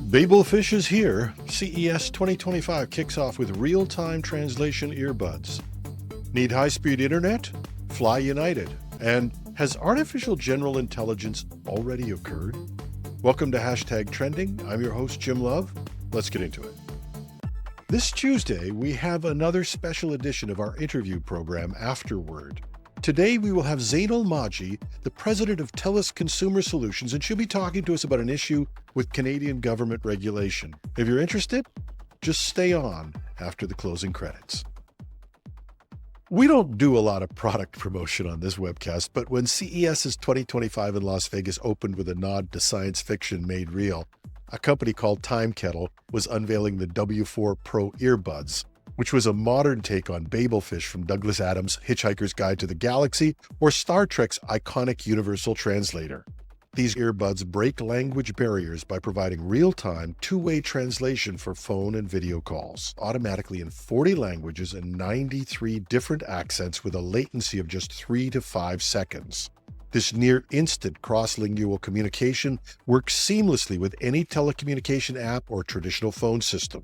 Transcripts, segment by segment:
Babelfish is here. CES 2025 kicks off with real-time translation earbuds. Need high-speed internet? Fly United. And has artificial general intelligence already occurred? Welcome to #Trending. I'm your host, Jim Love. Let's get into it. This Tuesday, we have another special edition of our interview program, Afterword. Today, we will have Zainul Mawji, the president of TELUS Consumer Solutions, and she'll be talking to us about an issue with Canadian government regulation. If you're interested, just stay on after the closing credits. We don't do a lot of product promotion on this webcast, but when CES's 2025 in Las Vegas opened with a nod to science fiction made real, a company called Timekettle was unveiling the W4 Pro Earbuds, which was a modern take on Babelfish from Douglas Adams' Hitchhiker's Guide to the Galaxy or Star Trek's iconic universal translator. These earbuds break language barriers by providing real-time, two-way translation for phone and video calls, automatically in 40 languages and 93 different accents with a latency of just 3 to 5 seconds. This near-instant cross-lingual communication works seamlessly with any telecommunication app or traditional phone system.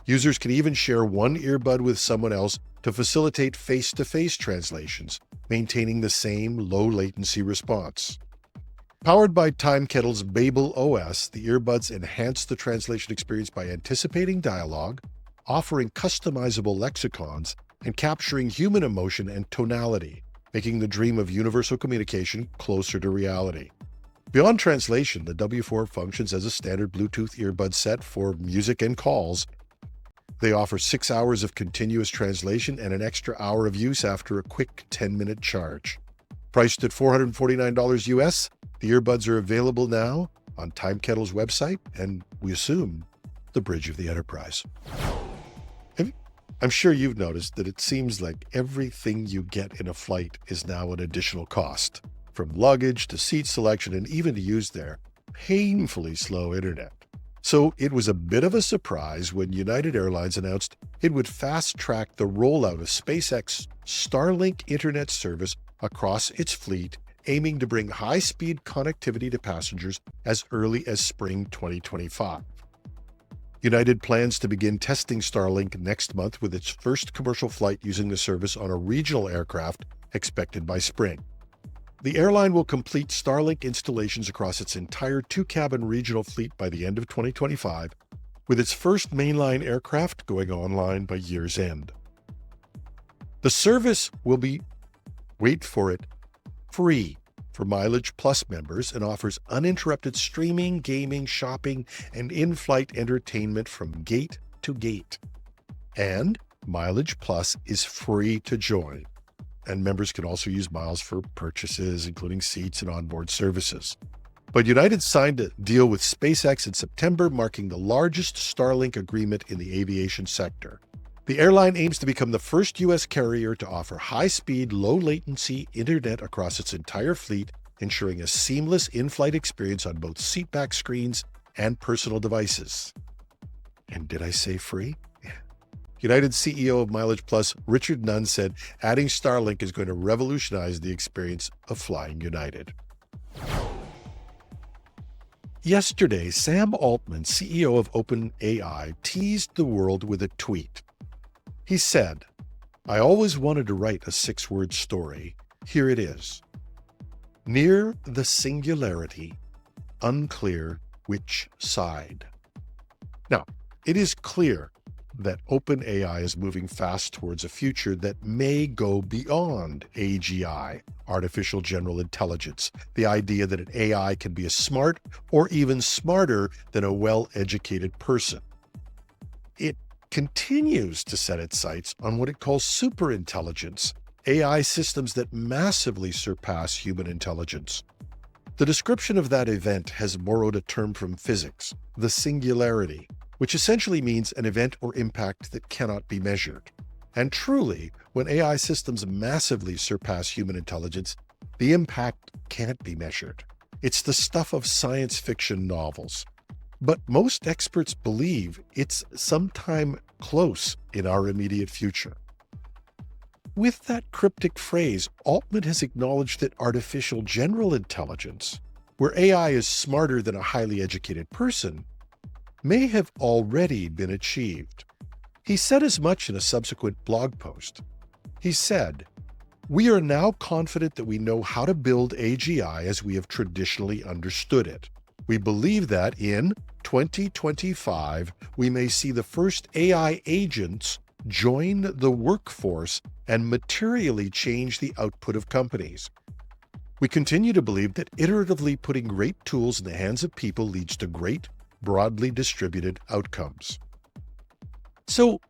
Users can even share one earbud with someone else to facilitate face-to-face translations, maintaining the same low-latency response. Powered by Timekettle's Babel OS, the earbuds enhance the translation experience by anticipating dialogue, offering customizable lexicons, and capturing human emotion and tonality, making the dream of universal communication closer to reality. Beyond translation, the W4 functions as a standard Bluetooth earbud set for music and calls. They offer 6 hours of continuous translation and an extra hour of use after a quick 10-minute charge. Priced at $449 US, the earbuds are available now on Timekettle's website and, we assume, the Bridge of the Enterprise. I'm sure you've noticed that it seems like everything you get in a flight is now an additional cost, from luggage to seat selection and even to use their painfully slow internet. So it was a bit of a surprise when United Airlines announced it would fast-track the rollout of SpaceX Starlink internet service across its fleet, aiming to bring high-speed connectivity to passengers as early as spring 2025. United plans to begin testing Starlink next month with its first commercial flight using the service on a regional aircraft expected by spring. The airline will complete Starlink installations across its entire two-cabin regional fleet by the end of 2025, with its first mainline aircraft going online by year's end. The service will be, wait for it, free for Mileage Plus members and offers uninterrupted streaming, gaming, shopping, and in-flight entertainment from gate to gate. And Mileage Plus is free to join, and members can also use miles for purchases, including seats and onboard services. But United signed a deal with SpaceX in September, marking the largest Starlink agreement in the aviation sector. The airline aims to become the first U.S. carrier to offer high-speed, low-latency internet across its entire fleet, ensuring a seamless in-flight experience on both seatback screens and personal devices. And did I say free? United CEO of Mileage Plus, Richard Nunn, said adding Starlink is going to revolutionize the experience of flying United. Yesterday, Sam Altman, CEO of OpenAI, teased the world with a tweet. He said, "I always wanted to write a 6-word story. Here it is. Near the singularity, unclear which side." Now, it is clear that OpenAI is moving fast towards a future that may go beyond AGI, artificial general intelligence, the idea that an AI can be as smart or even smarter than a well-educated person. It continues to set its sights on what it calls superintelligence, AI systems that massively surpass human intelligence. The description of that event has borrowed a term from physics, the singularity, which essentially means an event or impact that cannot be measured. And truly, when AI systems massively surpass human intelligence, the impact can't be measured. It's the stuff of science fiction novels. But most experts believe it's sometime close in our immediate future. With that cryptic phrase, Altman has acknowledged that artificial general intelligence, where AI is smarter than a highly educated person, may have already been achieved. He said as much in a subsequent blog post. He said, "We are now confident that we know how to build AGI as we have traditionally understood it. We believe that in 2025, we may see the first AI agents join the workforce and materially change the output of companies. We continue to believe that iteratively putting great tools in the hands of people leads to great, broadly distributed outcomes." So,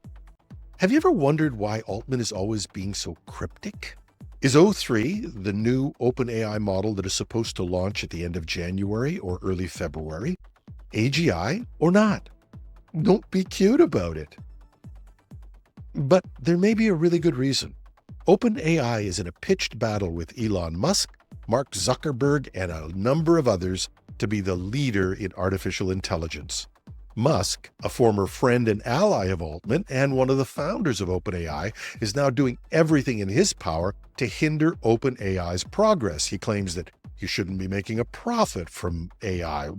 have you ever wondered why Altman is always being so cryptic? Is O3 the new OpenAI model that is supposed to launch at the end of January or early February AGI or not? Don't be cute about it. But there may be a really good reason. OpenAI is in a pitched battle with Elon Musk, Mark Zuckerberg, and a number of others to be the leader in artificial intelligence. Musk, a former friend and ally of Altman and one of the founders of OpenAI, is now doing everything in his power to hinder OpenAI's progress. He claims that you shouldn't be making a profit from AI.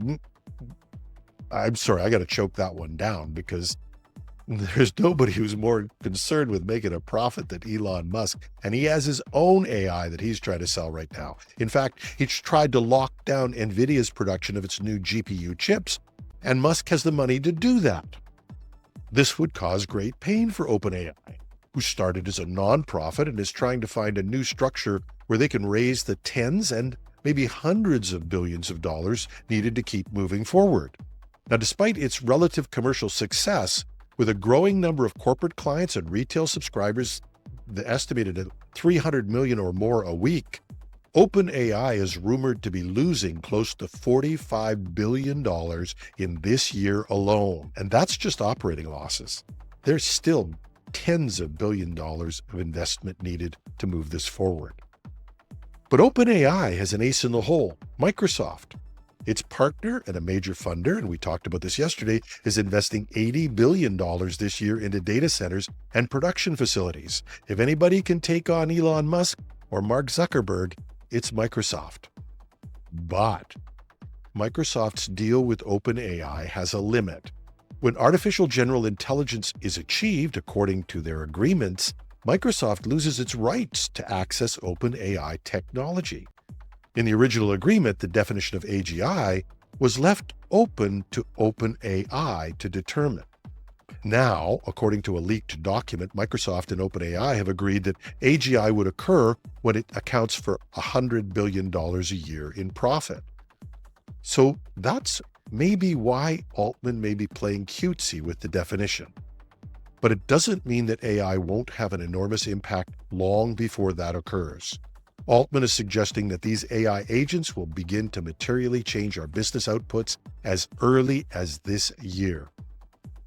I'm sorry, I got to choke that one down because there's nobody who's more concerned with making a profit than Elon Musk, and he has his own AI that he's trying to sell right now. In fact, he's tried to lock down NVIDIA's production of its new GPU chips, and Musk has the money to do that. This would cause great pain for OpenAI, who started as a nonprofit and is trying to find a new structure where they can raise the tens and maybe hundreds of billions of dollars needed to keep moving forward. Now, despite its relative commercial success, with a growing number of corporate clients and retail subscribers, estimated at 300 million or more a week, OpenAI is rumored to be losing close to $45 billion in this year alone. And that's just operating losses. There's still tens of billions of dollars of investment needed to move this forward. But OpenAI has an ace in the hole, Microsoft. Its partner and a major funder, and we talked about this yesterday, is investing $80 billion this year into data centers and production facilities. If anybody can take on Elon Musk or Mark Zuckerberg, it's Microsoft. But Microsoft's deal with OpenAI has a limit. When artificial general intelligence is achieved according to their agreements, Microsoft loses its rights to access OpenAI technology. In the original agreement, the definition of AGI was left open to OpenAI to determine. Now, according to a leaked document, Microsoft and OpenAI have agreed that AGI would occur when it accounts for $100 billion a year in profit. So that's maybe why Altman may be playing cutesy with the definition. But it doesn't mean that AI won't have an enormous impact long before that occurs. Altman is suggesting that these AI agents will begin to materially change our business outputs as early as this year.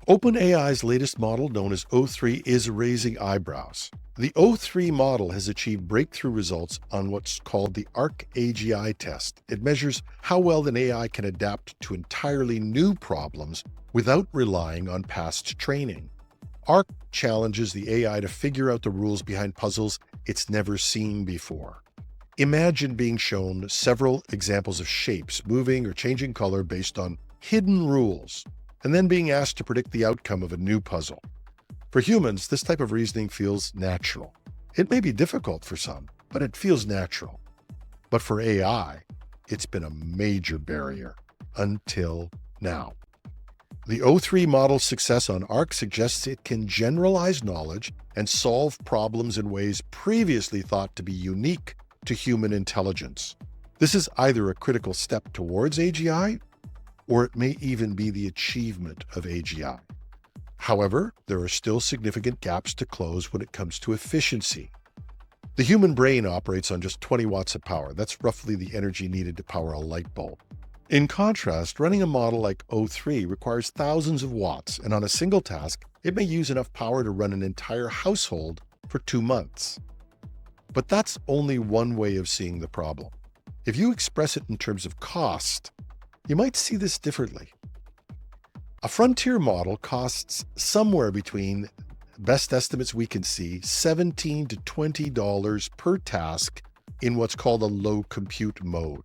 OpenAI's latest model, known as O3, is raising eyebrows. The O3 model has achieved breakthrough results on what's called the ARC AGI test. It measures how well an AI can adapt to entirely new problems without relying on past training. ARC challenges the AI to figure out the rules behind puzzles it's never seen before. Imagine being shown several examples of shapes moving or changing color based on hidden rules, and then being asked to predict the outcome of a new puzzle. For humans, this type of reasoning feels natural. It may be difficult for some, but it feels natural. But for AI, it's been a major barrier until now. The O3 model's success on ARC suggests it can generalize knowledge and solve problems in ways previously thought to be unique to human intelligence. This is either a critical step towards AGI, or it may even be the achievement of AGI. However, there are still significant gaps to close when it comes to efficiency. The human brain operates on just 20 watts of power. That's roughly the energy needed to power a light bulb. In contrast, running a model like O3 requires thousands of watts, and on a single task, it may use enough power to run an entire household for 2 months. But that's only one way of seeing the problem. If you express it in terms of cost, you might see this differently. A frontier model costs somewhere between, best estimates we can see, $17 to $20 per task in what's called a low compute mode.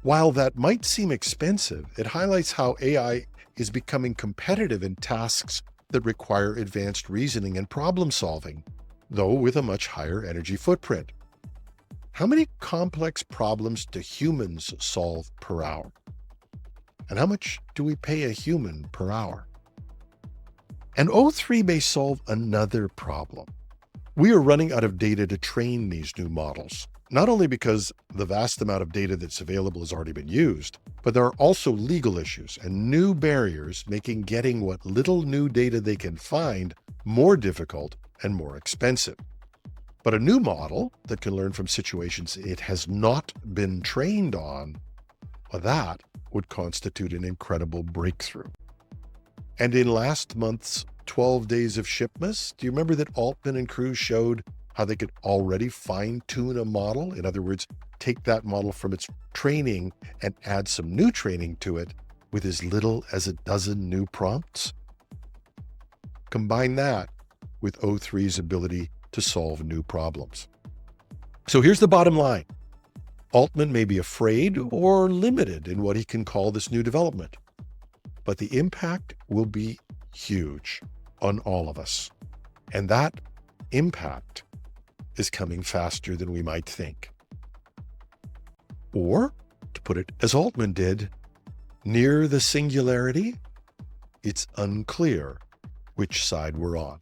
While that might seem expensive, it highlights how AI is becoming competitive in tasks that require advanced reasoning and problem solving, though with a much higher energy footprint. How many complex problems do humans solve per hour? And how much do we pay a human per hour? And O3 may solve another problem. We are running out of data to train these new models, not only because the vast amount of data that's available has already been used, but there are also legal issues and new barriers making getting what little new data they can find more difficult and more expensive. But a new model that can learn from situations it has not been trained on, well, that would constitute an incredible breakthrough. And in last month's 12 Days of Shipmas, do you remember that Altman and Cruz showed how they could already fine-tune a model? In other words, take that model from its training and add some new training to it with as little as a dozen new prompts? Combine that with O3's ability to solve new problems. So here's the bottom line. Altman may be afraid or limited in what he can call this new development, but the impact will be huge on all of us. And that impact is coming faster than we might think. Or, to put it as Altman did, near the singularity, it's unclear which side we're on.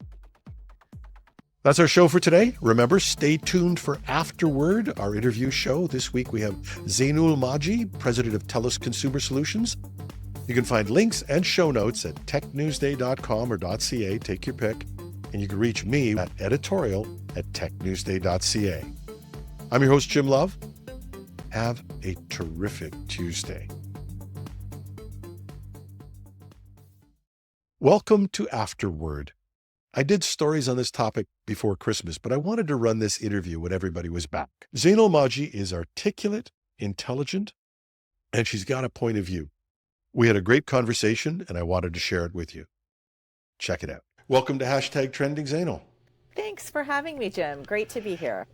That's our show for today. Remember, stay tuned for Afterword, our interview show. This week we have Zainul Mawji, president of TELUS Consumer Solutions. You can find links and show notes at technewsday.com or .ca, take your pick, and you can reach me at editorial@technewsday.ca. I'm your host, Jim Love. Have a terrific Tuesday. Welcome to Afterword. I did stories on this topic before Christmas, but I wanted to run this interview when everybody was back. Zainul Mawji is articulate, intelligent, and she's got a point of view. We had a great conversation, and I wanted to share it with you. Check it out. Welcome to #Trending, Zainul. Thanks for having me, Jim. Great to be here.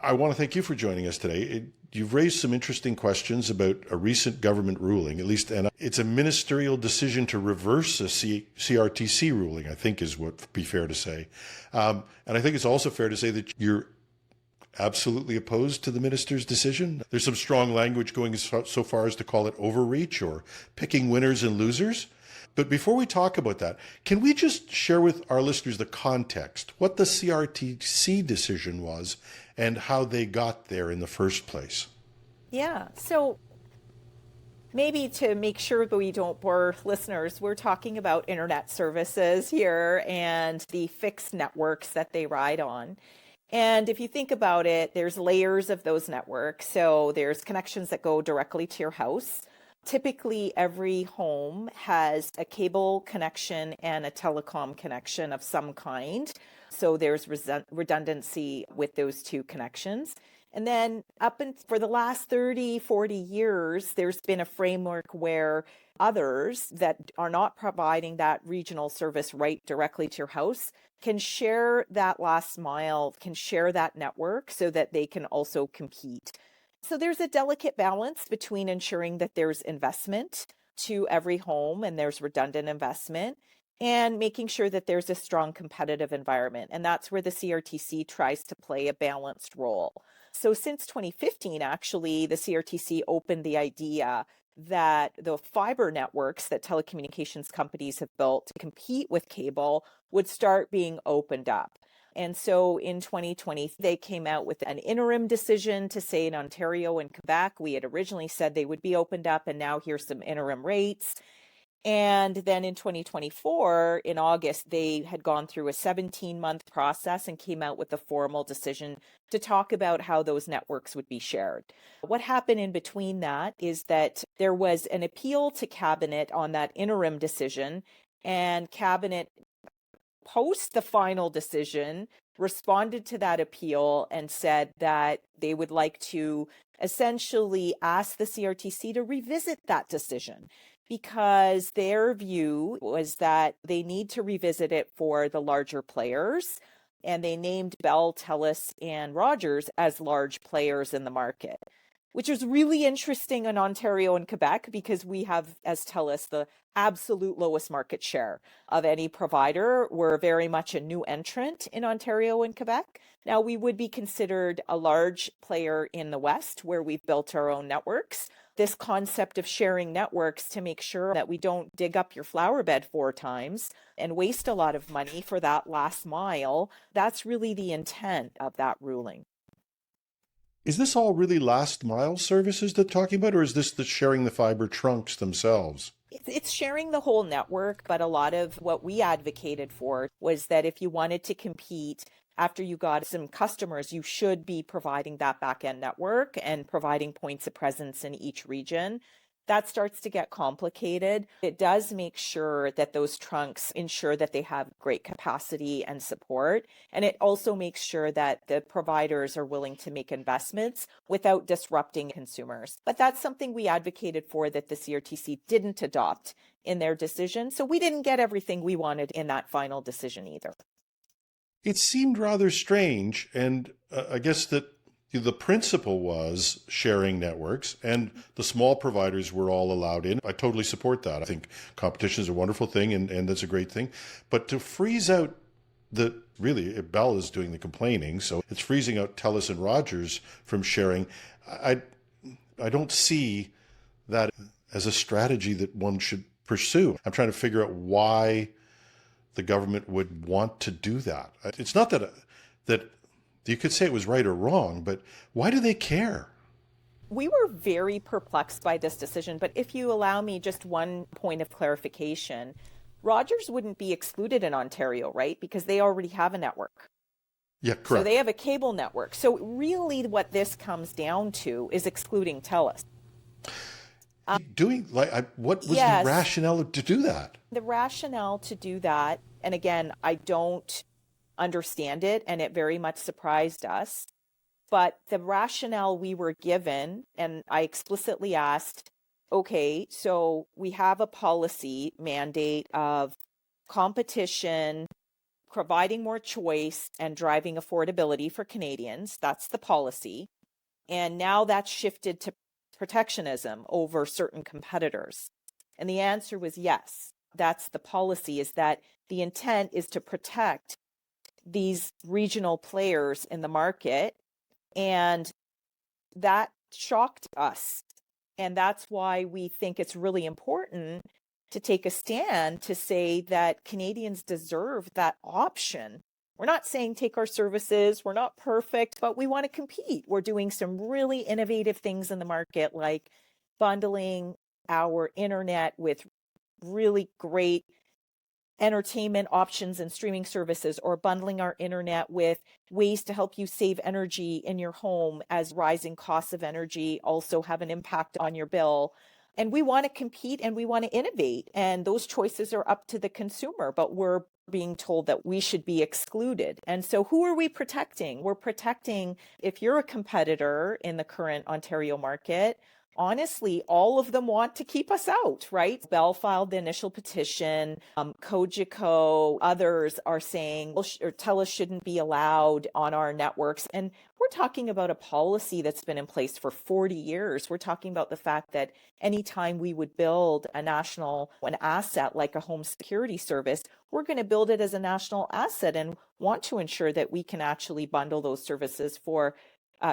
I want to thank you for joining us today. You've raised some interesting questions about a recent government ruling, at least, and it's a ministerial decision to reverse a CRTC ruling, I think is what would be fair to say. And I think it's also fair to say that you're absolutely opposed to the minister's decision. There's some strong language going so far as to call it overreach or picking winners and losers. But before we talk about that, can we just share with our listeners the context, what the CRTC decision was and how they got there in the first place? Yeah, so maybe to make sure that we don't bore listeners, we're talking about internet services here and the fixed networks that they ride on. And if you think about it, there's layers of those networks. So there's connections that go directly to your house. Typically, every home has a cable connection and a telecom connection of some kind. So there's redundancy with those two connections. And then for the last 30, 40 years, there's been a framework where others that are not providing that regional service right directly to your house can share that last mile, can share that network so that they can also compete. So there's a delicate balance between ensuring that there's investment to every home and there's redundant investment and making sure that there's a strong competitive environment. And that's where the CRTC tries to play a balanced role. So since 2015, actually, the CRTC opened the idea that the fiber networks that telecommunications companies have built to compete with cable would start being opened up. And so in 2020, they came out with an interim decision to say in Ontario and Quebec, we had originally said they would be opened up, and now here's some interim rates. And then in 2024, in August, they had gone through a 17-month process and came out with a formal decision to talk about how those networks would be shared. What happened in between that is that there was an appeal to Cabinet on that interim decision, and Cabinet, post the final decision, responded to that appeal and said that they would like to essentially ask the CRTC to revisit that decision, because their view was that they need to revisit it for the larger players. And they named Bell, TELUS, and Rogers as large players in the market. which is really interesting in Ontario and Quebec because we have, as TELUS, the absolute lowest market share of any provider. We're very much a new entrant in Ontario and Quebec. Now, we would be considered a large player in the West where we've built our own networks. This concept of sharing networks to make sure that we don't dig up your flower bed 4 times and waste a lot of money for that last mile, that's really the intent of that ruling. Is this all really last mile services they're talking about, or is this the sharing the fiber trunks themselves? It's sharing the whole network, but a lot of what we advocated for was that if you wanted to compete after you got some customers, you should be providing that back-end network and providing points of presence in each region. That starts to get complicated. It does make sure that those trunks ensure that they have great capacity and support. And it also makes sure that the providers are willing to make investments without disrupting consumers. But that's something we advocated for that the CRTC didn't adopt in their decision. So we didn't get everything we wanted in that final decision either. It seemed rather strange, and I guess that the principle was sharing networks, and the small providers were all allowed in. I totally support that. I think competition is a wonderful thing, and that's a great thing. But to freeze out really, Bell is doing the complaining, so it's freezing out TELUS and Rogers from sharing. I don't see that as a strategy that one should pursue. I'm trying to figure out why the government would want to do that. It's not that you could say it was right or wrong, but why do they care? We were very perplexed by this decision, but if you allow me just one point of clarification, Rogers wouldn't be excluded in Ontario, right? Because they already have a network. Yeah, correct. So they have a cable network. So really what this comes down to is excluding TELUS. What was the rationale to do that? The rationale to do that, and again, I don't understand it, and it very much surprised us. But the rationale we were given, and I explicitly asked, okay, so we have a policy mandate of competition, providing more choice, and driving affordability for Canadians. That's the policy. And now that's shifted to protectionism over certain competitors. And the answer was yes. That's the policy, is that the intent is to protect these regional players in the market. And that shocked us. And that's why we think it's really important to take a stand to say that Canadians deserve that option. We're not saying take our services, we're not perfect, but we want to compete. We're doing some really innovative things in the market, like bundling our internet with really great entertainment options and streaming services, or bundling our internet with ways to help you save energy in your home as rising costs of energy also have an impact on your bill. And we want to compete and we want to innovate. And those choices are up to the consumer, but we're being told that we should be excluded. And so who are we protecting? We're protecting, if you're a competitor in the current Ontario market, honestly, all of them want to keep us out, right? Bell filed the initial petition. Cogeco, others are saying, well, TELUS shouldn't be allowed on our networks. And we're talking about a policy that's been in place for 40 years. We're talking about the fact that anytime we would build an asset like a home security service, we're going to build it as a national asset and want to ensure that we can actually bundle those services for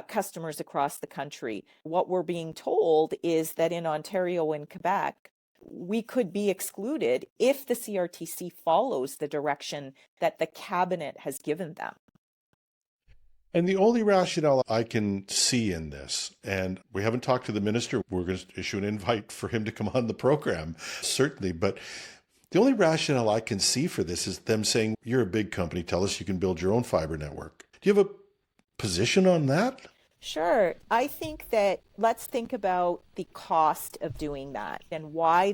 customers across the country. What we're being told is that in Ontario and Quebec, we could be excluded if the CRTC follows the direction that the cabinet has given them. And the only rationale I can see in this, and we haven't talked to the minister, we're going to issue an invite for him to come on the program, certainly, but the only rationale I can see for this is them saying, you're a big company, TELUS, you can build your own fiber network. Do you have a position on that? Sure. I think that let's think about the cost of doing that and why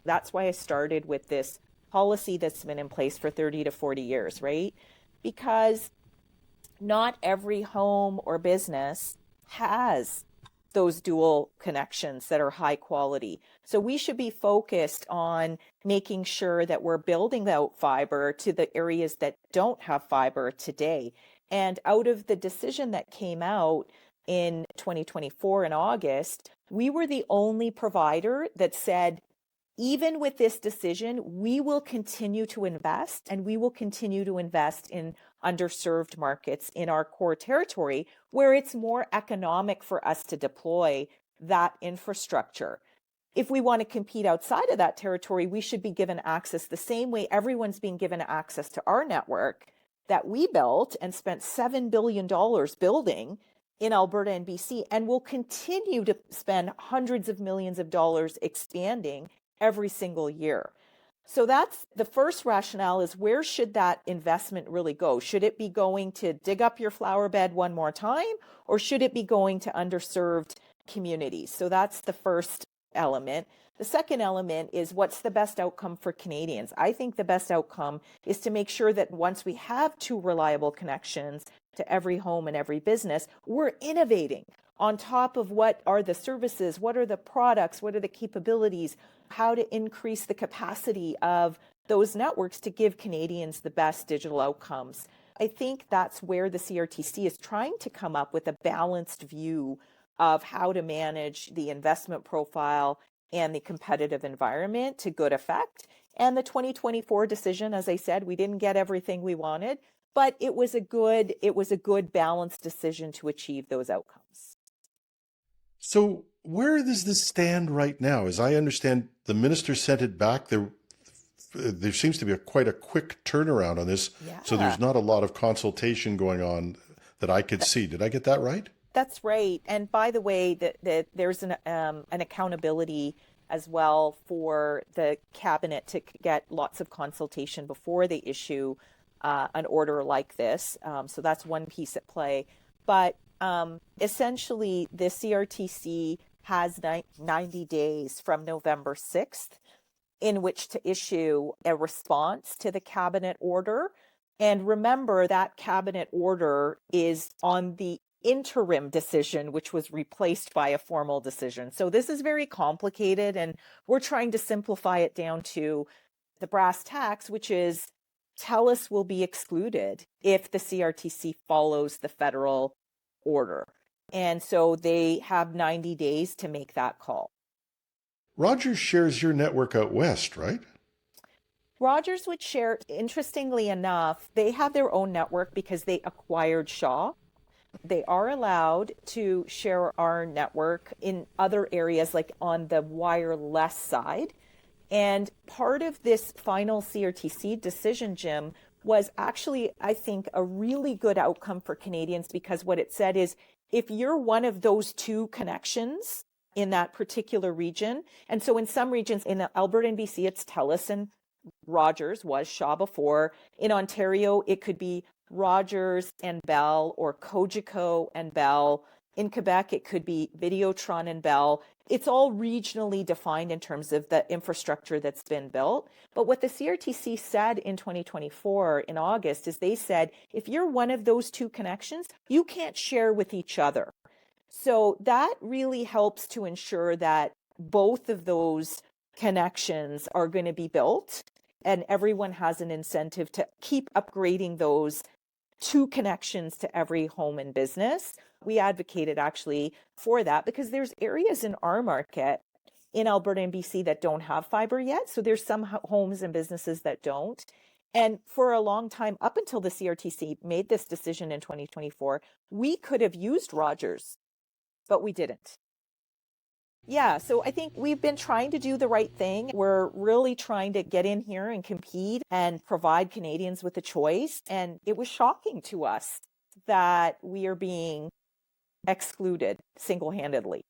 that's why I started with this policy that's been in place for 30 to 40 years, right? Because not every home or business has those dual connections that are high quality. So we should be focused on making sure that we're building out fiber to the areas that don't have fiber today. And out of the decision that came out, in 2024 in August, we were the only provider that said, even with this decision, we will continue to invest, and we will continue to invest in underserved markets in our core territory where it's more economic for us to deploy that infrastructure. If we want to compete outside of that territory, we should be given access the same way everyone's being given access to our network that we built and spent $7 billion building in Alberta and BC, and will continue to spend hundreds of millions of dollars expanding every single year. So that's the first rationale, is where should that investment really go? Should it be going to dig up your flower bed one more time, or should it be going to underserved communities? So that's the first element. The second element is, what's the best outcome for Canadians? I think the best outcome is to make sure that once we have two reliable connections to every home and every business, we're innovating on top of what are the services, what are the products, what are the capabilities, how to increase the capacity of those networks to give Canadians the best digital outcomes. I think that's where the CRTC is trying to come up with a balanced view of how to manage the investment profile and the competitive environment to good effect. And the 2024 decision, as I said, we didn't get everything we wanted, but it was a good balanced decision to achieve those outcomes. So where does this stand right now? As I understand, the minister sent it back. There seems to be quite a quick turnaround on this. Yeah. So there's not a lot of consultation going on that I could see. Did I get that right? That's right. And by the way, there's an accountability as well for the cabinet to get lots of consultation before they issue an order like this. So that's one piece at play. But essentially, the CRTC has 90 days from November 6th in which to issue a response to the cabinet order. And remember, that cabinet order is on the interim decision, which was replaced by a formal decision. So this is very complicated, and we're trying to simplify it down to the brass tacks, which is TELUS will be excluded if the CRTC follows the federal order. And so they have 90 days to make that call. Rogers shares your network out west, right? Rogers would share, interestingly enough, they have their own network because they acquired Shaw. They are allowed to share our network in other areas, like on the wireless side. And part of this final CRTC decision, Jim, was actually, I think, a really good outcome for Canadians, because what it said is, if you're one of those two connections in that particular region, and so in some regions, in Alberta and BC, it's TELUS and Rogers, was Shaw before. In Ontario, it could be Rogers and Bell, or Cogeco and Bell. In Quebec, it could be Videotron and Bell. It's all regionally defined in terms of the infrastructure that's been built. But what the CRTC said in 2024 in August is, they said, if you're one of those two connections, you can't share with each other. So that really helps to ensure that both of those connections are going to be built, and everyone has an incentive to keep upgrading those two connections to every home and business. We advocated actually for that because there's areas in our market in Alberta and BC that don't have fiber yet. So there's some homes and businesses that don't. And for a long time, up until the CRTC made this decision in 2024, we could have used Rogers, but we didn't. Yeah, so I think we've been trying to do the right thing. We're really trying to get in here and compete and provide Canadians with a choice. And it was shocking to us that we are being excluded single-handedly.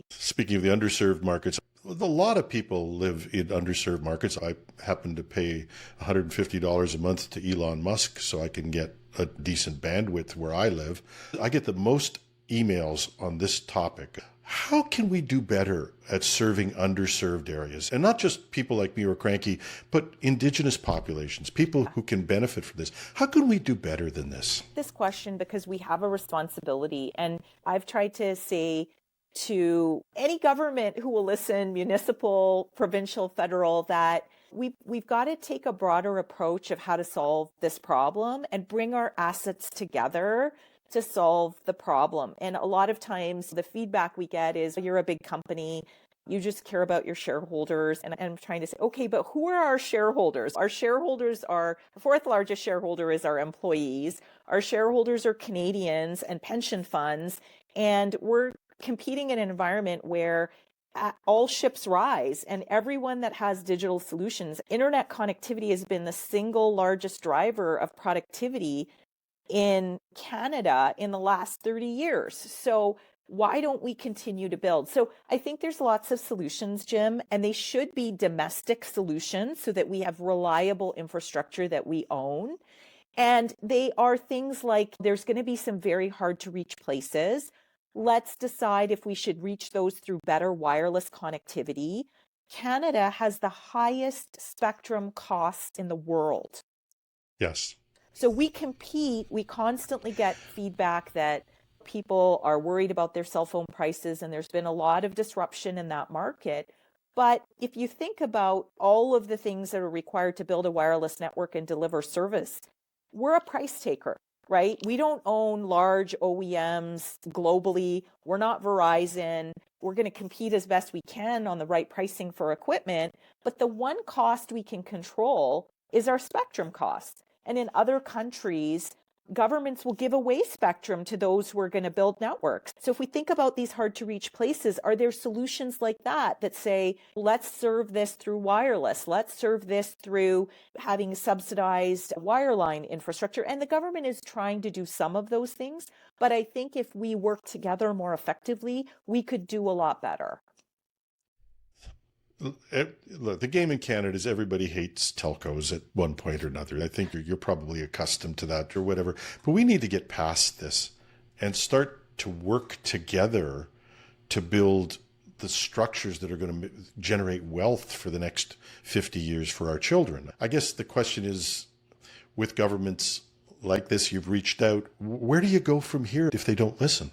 Speaking of the underserved markets, a lot of people live in underserved markets. I happen to pay $150 a month to Elon Musk so I can get a decent bandwidth where I live. I get the most emails on this topic. How can we do better at serving underserved areas? And not just people like me or Cranky, but Indigenous populations, people who can benefit from this. How can we do better than this? This question, because we have a responsibility. And I've tried to say to any government who will listen, municipal, provincial, federal, that we've got to take a broader approach of how to solve this problem and bring our assets together to solve the problem. And a lot of times the feedback we get is you're a big company, you just care about your shareholders. And I'm trying to say, okay, but who are our shareholders? Our shareholders are, the fourth largest shareholder is our employees. Our shareholders are Canadians and pension funds. And we're competing in an environment where all ships rise, and everyone that has digital solutions, internet connectivity has been the single largest driver of productivity in Canada in the last 30 years. So why don't we continue to build? So I think there's lots of solutions, Jim, and they should be domestic solutions so that we have reliable infrastructure that we own. And they are things like there's going to be some very hard to reach places. Let's decide if we should reach those through better wireless connectivity. Canada has the highest spectrum costs in the world. Yes. So we compete, we constantly get feedback that people are worried about their cell phone prices, and there's been a lot of disruption in that market. But if you think about all of the things that are required to build a wireless network and deliver service, we're a price taker, right? We don't own large OEMs globally. We're not Verizon. We're going to compete as best we can on the right pricing for equipment. But the one cost we can control is our spectrum costs. And in other countries, governments will give away spectrum to those who are going to build networks. So if we think about these hard to reach places, are there solutions like that that say, let's serve this through wireless, let's serve this through having subsidized wireline infrastructure? And the government is trying to do some of those things, but I think if we work together more effectively, we could do a lot better. Look, the game in Canada is everybody hates telcos at one point or another. I think you're probably accustomed to that or whatever. But we need to get past this and start to work together to build the structures that are going to generate wealth for the next 50 years for our children. I guess the question is, with governments like this, you've reached out, where do you go from here if they don't listen?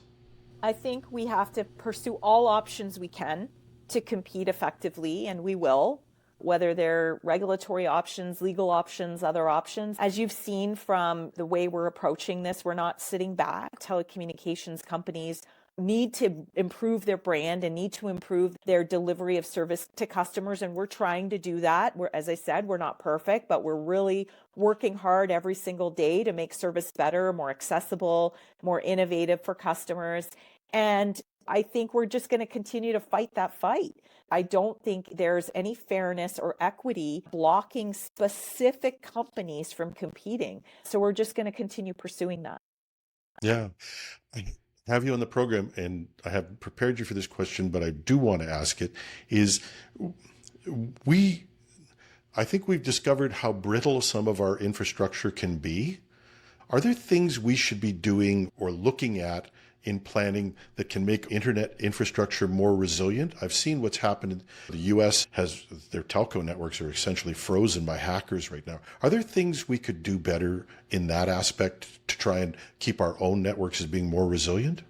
I think we have to pursue all options we can to compete effectively, and we will, whether they're regulatory options, legal options, other options. As you've seen from the way we're approaching this, we're not sitting back. Telecommunications companies need to improve their brand and need to improve their delivery of service to customers, and we're trying to do that. As I said, we're not perfect, but we're really working hard every single day to make service better, more accessible, more innovative for customers. And I think we're just going to continue to fight that fight. I don't think there's any fairness or equity blocking specific companies from competing. So we're just going to continue pursuing that. Yeah. I have you on the program, and I have prepared you for this question, but I do want to ask it, is I think we've discovered how brittle some of our infrastructure can be. Are there things we should be doing or looking at in planning that can make internet infrastructure more resilient? I've seen what's happened. The US has their telco networks are essentially frozen by hackers right now. Are there things we could do better in that aspect to try and keep our own networks as being more resilient?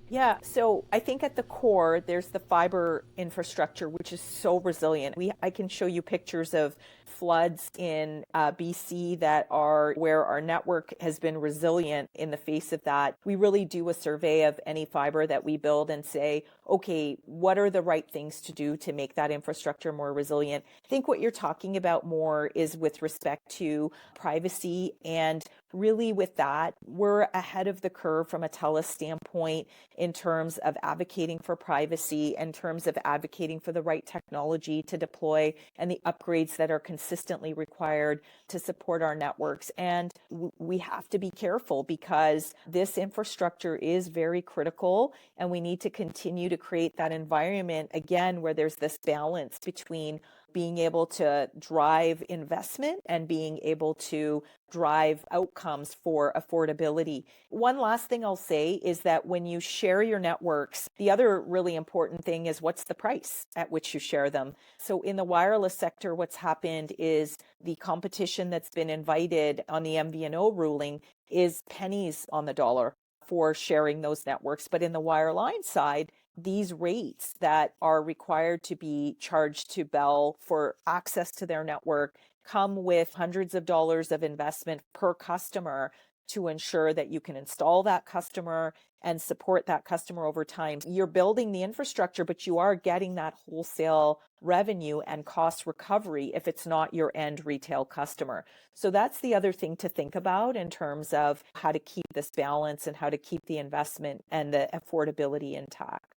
Yeah, so I think at the core, there's the fiber infrastructure, which is so resilient. I can show you pictures of floods in BC that are where our network has been resilient in the face of that. We really do a survey of any fiber that we build and say, okay, what are the right things to do to make that infrastructure more resilient? I think what you're talking about more is with respect to privacy, and really with that, we're ahead of the curve from a TELUS standpoint in terms of advocating for privacy, in terms of advocating for the right technology to deploy and the upgrades that are consistently required to support our networks. And we have to be careful because this infrastructure is very critical, and we need to continue to create that environment, again, where there's this balance between being able to drive investment and being able to drive outcomes for affordability. One last thing I'll say is that when you share your networks, the other really important thing is what's the price at which you share them. So in the wireless sector, what's happened is the competition that's been invited on the MVNO ruling is pennies on the dollar for sharing those networks. But in the wireline side, these rates that are required to be charged to Bell for access to their network come with hundreds of dollars of investment per customer. to ensure that you can install that customer and support that customer over time. You're building the infrastructure, but you are getting that wholesale revenue and cost recovery if it's not your end retail customer. So that's the other thing to think about in terms of how to keep this balance and how to keep the investment and the affordability intact.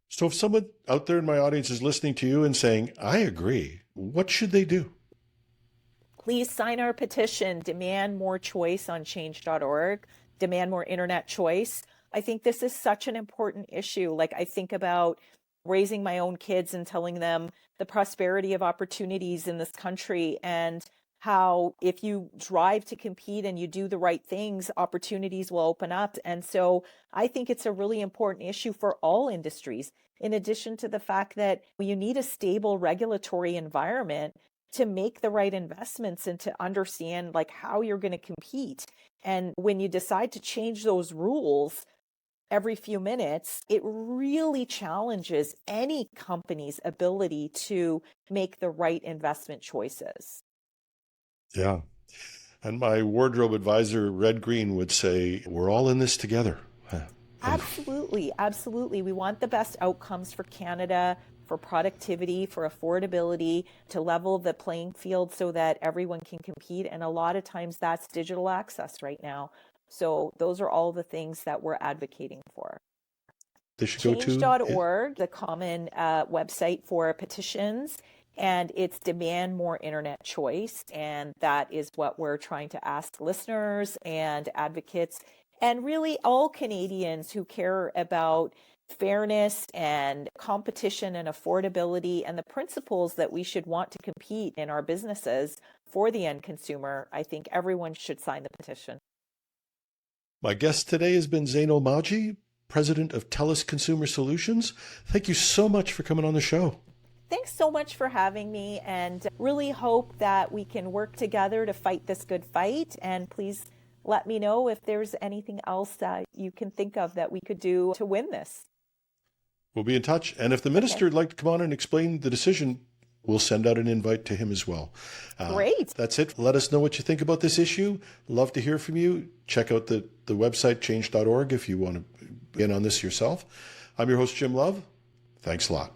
So if someone out there in my audience is listening to you and saying, I agree, what should they do? Please sign our petition, demand more choice on change.org, demand more internet choice. I think this is such an important issue. Like, I think about raising my own kids and telling them the prosperity of opportunities in this country, and how if you drive to compete and you do the right things, opportunities will open up. And so I think it's a really important issue for all industries, in addition to the fact that you need a stable regulatory environment to make the right investments and to understand like how you're going to compete. And when you decide to change those rules every few minutes, it really challenges any company's ability to make the right investment choices. Yeah. And my wardrobe advisor, Red Green, would say, we're all in this together. Absolutely. Absolutely. We want the best outcomes for Canada, for productivity, for affordability, to level the playing field so that everyone can compete. And a lot of times that's digital access right now. So those are all the things that we're advocating for. They should go to Change.org, the common website for petitions, and it's demand more internet choice. And that is what we're trying to ask listeners and advocates, and really all Canadians who care about fairness and competition and affordability and the principles that we should want to compete in our businesses for the end consumer. I think everyone should sign the petition. My guest today has been Zainul Mawji, President of TELUS Consumer Solutions. Thank you so much for coming on the show. Thanks so much for having me, and really hope that we can work together to fight this good fight. And please let me know if there's anything else that you can think of that we could do to win this. We'll be in touch. And if the minister would like to come on and explain the decision, we'll send out an invite to him as well. Great. That's it. Let us know what you think about this issue. Love to hear from you. Check out the website, change.org, if you want to be in on this yourself. I'm your host, Jim Love. Thanks a lot.